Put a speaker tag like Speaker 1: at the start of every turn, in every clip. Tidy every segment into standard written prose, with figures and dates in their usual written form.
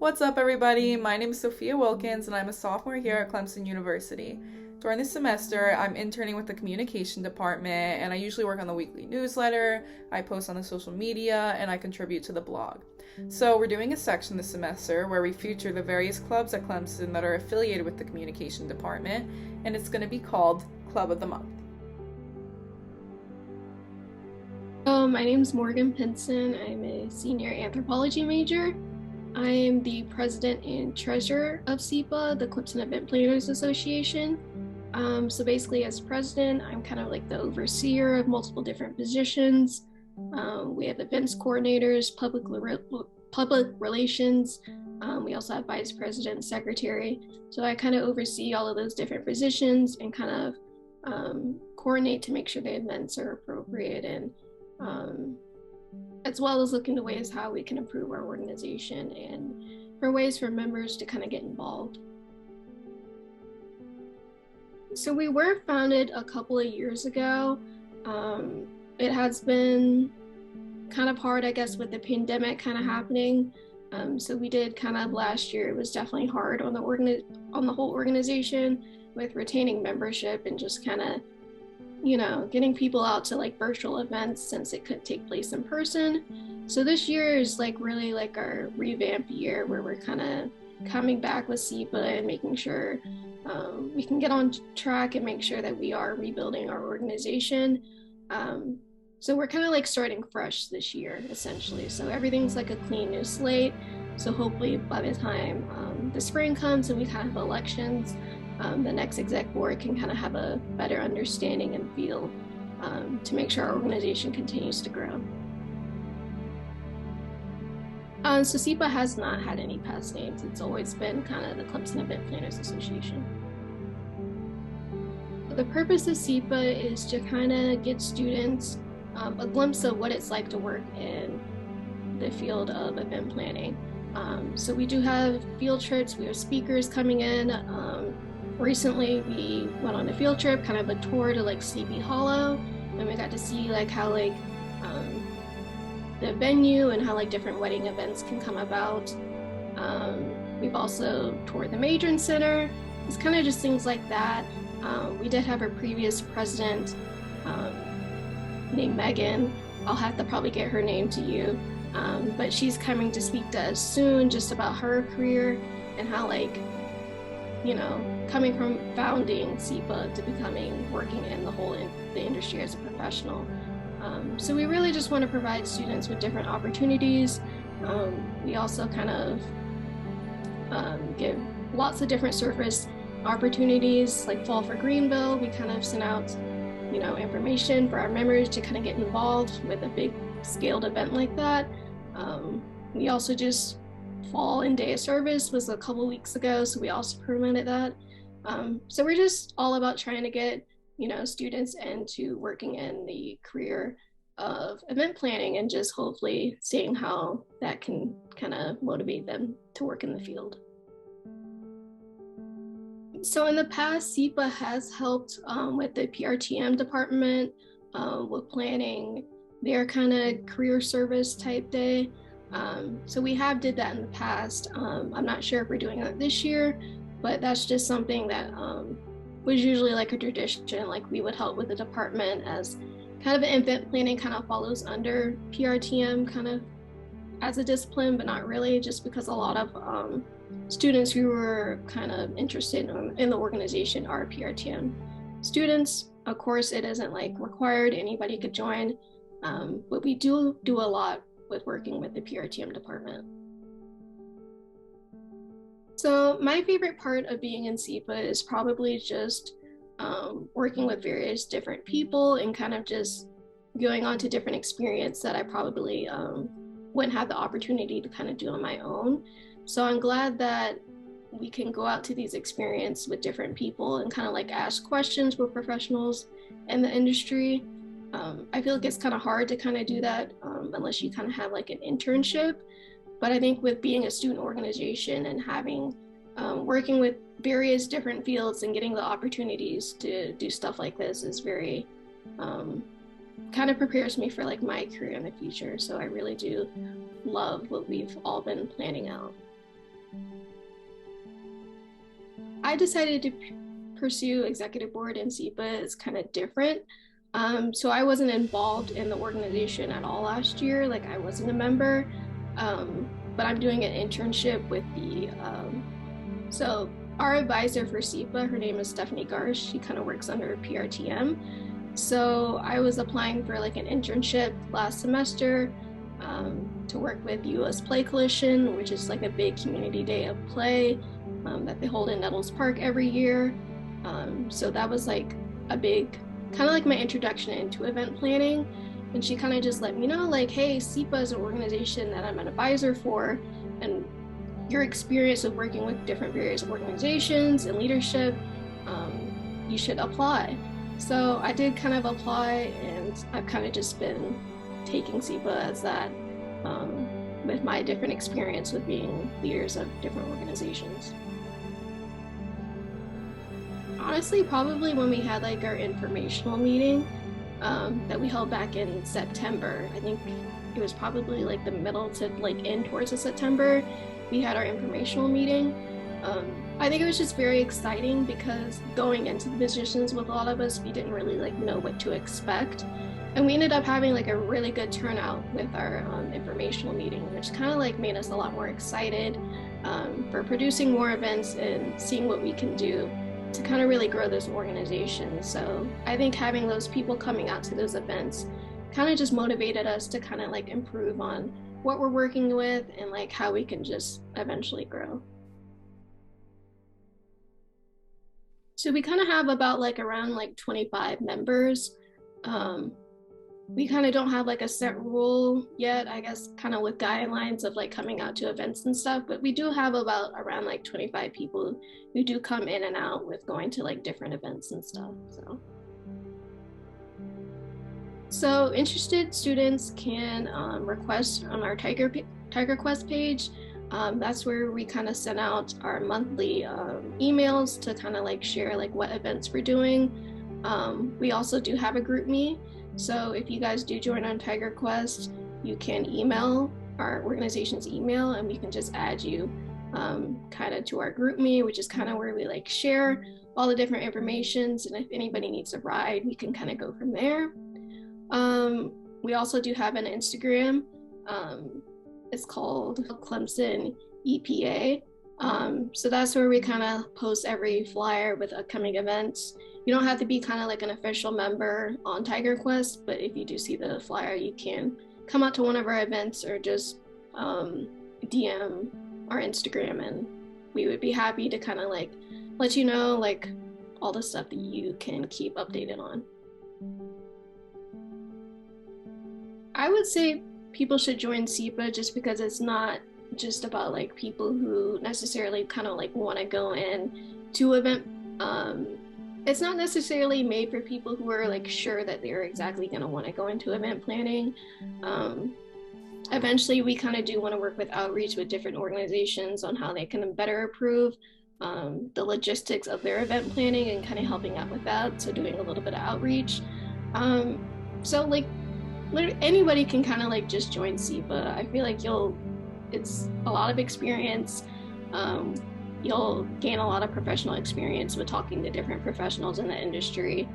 Speaker 1: What's up, everybody? My name is Sophia Wilkins, and I'm a sophomore here at Clemson University. During this semester, I'm interning with the communication department, and I usually work on the weekly newsletter, I post on the social media, and I contribute to the blog. So we're doing a section this semester where we feature the various clubs at Clemson that are affiliated with the communication department, and it's going to be called Club of the Month.
Speaker 2: My name's Morgan Pinson. I'm a senior anthropology major. I am the president and treasurer of CEPA, the Clemson Event Planners Association. So basically, as president, I'm kind of like the overseer of multiple different positions. We have events coordinators, public relations. We also have vice president, secretary. So I kind of oversee all of those different positions and kind of coordinate to make sure the events are appropriate, and as well as look into ways how we can improve our organization and for ways for members to kind of get involved. So we were founded a couple of years ago. It has been kind of hard, I guess, with the pandemic kind of happening. So we did kind of last year, it was definitely hard on the whole organization with retaining membership and just kind of getting people out to like virtual events since it couldn't take place in person. So this year is like really like our revamp year where we're kind of coming back with CEPA and making sure we can get on track and make sure that we are rebuilding our organization. So we're kind of like starting fresh this year, essentially. So everything's like a clean new slate. So hopefully by the time the spring comes and we kind of have elections, the next exec board can kind of have a better understanding and feel to make sure our organization continues to grow. So CEPA has not had any past names. It's always been kind of the Clemson Event Planners Association. The purpose of CEPA is to kind of get students a glimpse of what it's like to work in the field of event planning. So we do have field trips, we have speakers coming in. Recently, we went on a field trip, kind of a tour to like Sleepy Hollow, and we got to see like how like the venue and how like different wedding events can come about. We've also toured the Matron Center. It's kind of just things like that. We did have our previous president named Megan. I'll have to probably get her name to you, but she's coming to speak to us soon just about her career and how like coming from founding CEPA to working in the industry as a professional. So we really just want to provide students with different opportunities. We also kind of give lots of different service opportunities, like Fall for Greenville. We kind of send out, information for our members to kind of get involved with a big scaled event like that. We also just Fall and Day of Service was a couple weeks ago, so we also promoted that. So we're just all about trying to get, students into working in the career of event planning and just hopefully seeing how that can kind of motivate them to work in the field. So in the past, CEPA has helped with the PRTM department with planning their kind of career service type day. So we have did that in the past. I'm not sure if we're doing that this year, but that's just something that was usually like a tradition. Like we would help with the department as kind of an event planning kind of follows under PRTM kind of as a discipline, but not really, just because a lot of students who were kind of interested in the organization are PRTM students. Of course, it isn't like required, anybody could join, but we do a lot with working with the PRTM department. So my favorite part of being in CEPA is probably just working with various different people and kind of just going on to different experience that I probably wouldn't have the opportunity to kind of do on my own. So I'm glad that we can go out to these experiences with different people and kind of like ask questions with professionals in the industry. I feel like it's kind of hard to kind of do that unless you kind of have like an internship. But I think with being a student organization and having working with various different fields and getting the opportunities to do stuff like this is very kind of prepares me for like my career in the future. So I really do love what we've all been planning out. I decided to pursue executive board and CEPA is kind of different. So I wasn't involved in the organization at all last year. Like I wasn't a member, but I'm doing an internship with so our advisor for CEPA, her name is Stephanie Garsh. She kind of works under PRTM. So I was applying for like an internship last semester to work with US Play Coalition, which is like a big community day of play that they hold in Nettles Park every year. So that was like a big, kind of like my introduction into event planning. And she kind of just let me know like, hey, CEPA is an organization that I'm an advisor for, and your experience of working with different various organizations and leadership, you should apply. So I did kind of apply, and I've kind of just been taking CEPA as that with my different experience with being leaders of different organizations. Honestly, probably when we had like our informational meeting that we held back in September. I think it was probably like the middle to like end towards the September. We had our informational meeting. I think it was just very exciting because going into the positions with a lot of us, we didn't really like know what to expect. And we ended up having like a really good turnout with our informational meeting, which kind of like made us a lot more excited for producing more events and seeing what we can do to kind of really grow this organization. So I think having those people coming out to those events kind of just motivated us to kind of like improve on what we're working with and like how we can just eventually grow. So we kind of have about like around like 25 members. We kind of don't have like a set rule yet, I guess, kind of with guidelines of like coming out to events and stuff, but we do have about around like 25 people who do come in and out with going to like different events and stuff. So interested students can request on our Tiger Quest page. That's where we kind of send out our monthly emails to kind of like share like what events we're doing. We also do have a group me. So if you guys do join on Tiger Quest, you can email our organization's email and we can just add you kind of to our group me, which is kind of where we like share all the different informations. And if anybody needs a ride, we can kind of go from there. We also do have an Instagram. It's called Clemson EPA. So that's where we kind of post every flyer with upcoming events. You don't have to be kind of like an official member on Tiger Quest, but if you do see the flyer, you can come out to one of our events or just DM our Instagram, and we would be happy to kind of like let you know like all the stuff that you can keep updated on. I would say people should join CEPA just because it's not just about like people who necessarily kind of like want to go in to event. It's not necessarily made for people who are like sure that they're exactly going to want to go into event planning. Eventually we kind of do want to work with outreach with different organizations on how they can better improve the logistics of their event planning and kind of helping out with that. So doing a little bit of outreach. So like anybody can kind of like just join CEPA. I feel like it's a lot of experience. You'll gain a lot of professional experience with talking to different professionals in the industry.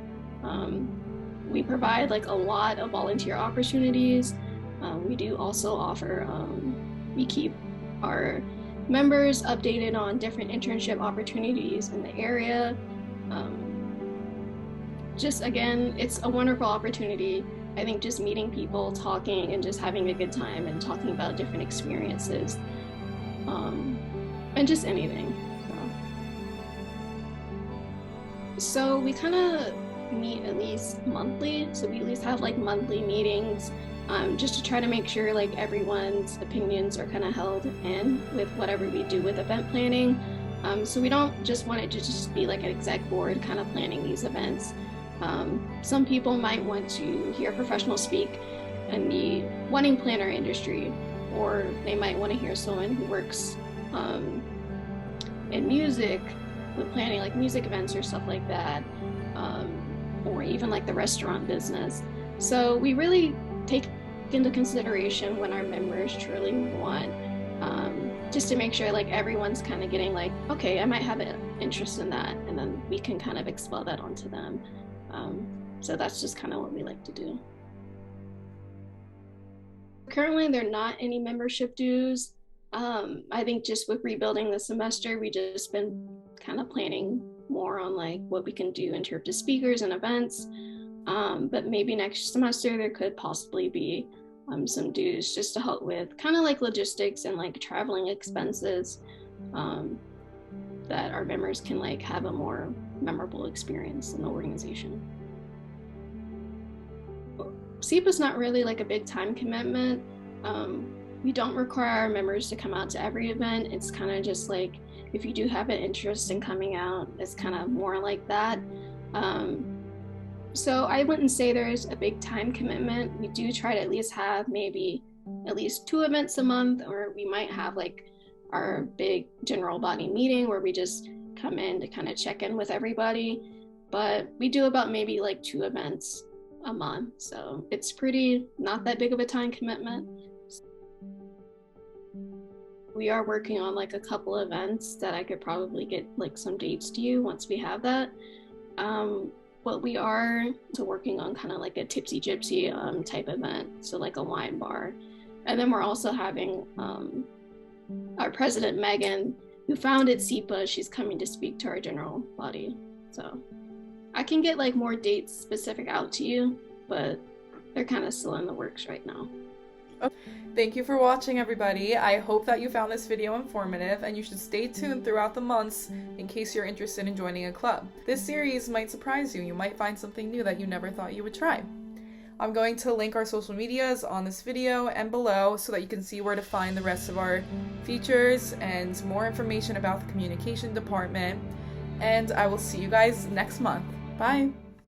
Speaker 2: We provide like a lot of volunteer opportunities. We do also offer, we keep our members updated on different internship opportunities in the area. Just again, it's a wonderful opportunity. I think just meeting people, talking, and just having a good time and talking about different experiences, and just anything. So we kind of meet at least monthly. So we at least have like monthly meetings, just to try to make sure like everyone's opinions are kind of held in with whatever we do with event planning. So we don't just want it to just be like an exec board kind of planning these events. Some people might want to hear a professional speak in the wedding planner industry, or they might want to hear someone who works in music, with planning like music events or stuff like that, or even like the restaurant business. So we really take into consideration what our members truly want. just to make sure like everyone's kind of getting like, okay, I might have an interest in that, and then we can kind of expel that onto them. So that's just kind of what we like to do. Currently, there are not any membership dues. I think just with rebuilding the semester, we just been kind of planning more on like what we can do in terms of speakers and events. But maybe next semester there could possibly be some dues just to help with kind of like logistics and like traveling expenses, that our members can like have a more memorable experience in the organization. CEPA is not really like a big time commitment. We don't require our members to come out to every event. It's kind of just like, if you do have an interest in coming out, it's kind of more like that. So I wouldn't say there's a big time commitment. We do try to at least have maybe at least 2 events a month, or we might have like our big general body meeting where we just come in to kind of check in with everybody. But we do about maybe like 2 events a month. So it's pretty not that big of a time commitment. We are working on like a couple events that I could probably get like some dates to you once we have that. But we are working on kind of like a tipsy gypsy type event, so like a wine bar. And then we're also having our president Megan, who founded CEPA, she's coming to speak to our general body. So I can get like more dates specific out to you, but they're kind of still in the works right now.
Speaker 1: Okay. Thank you for watching, everybody. I hope that you found this video informative, and you should stay tuned throughout the months in case you're interested in joining a club. This series might surprise you. You might find something new that you never thought you would try. I'm going to link our social medias on this video and below so that you can see where to find the rest of our features and more information about the communication department. And I will see you guys next month. Bye!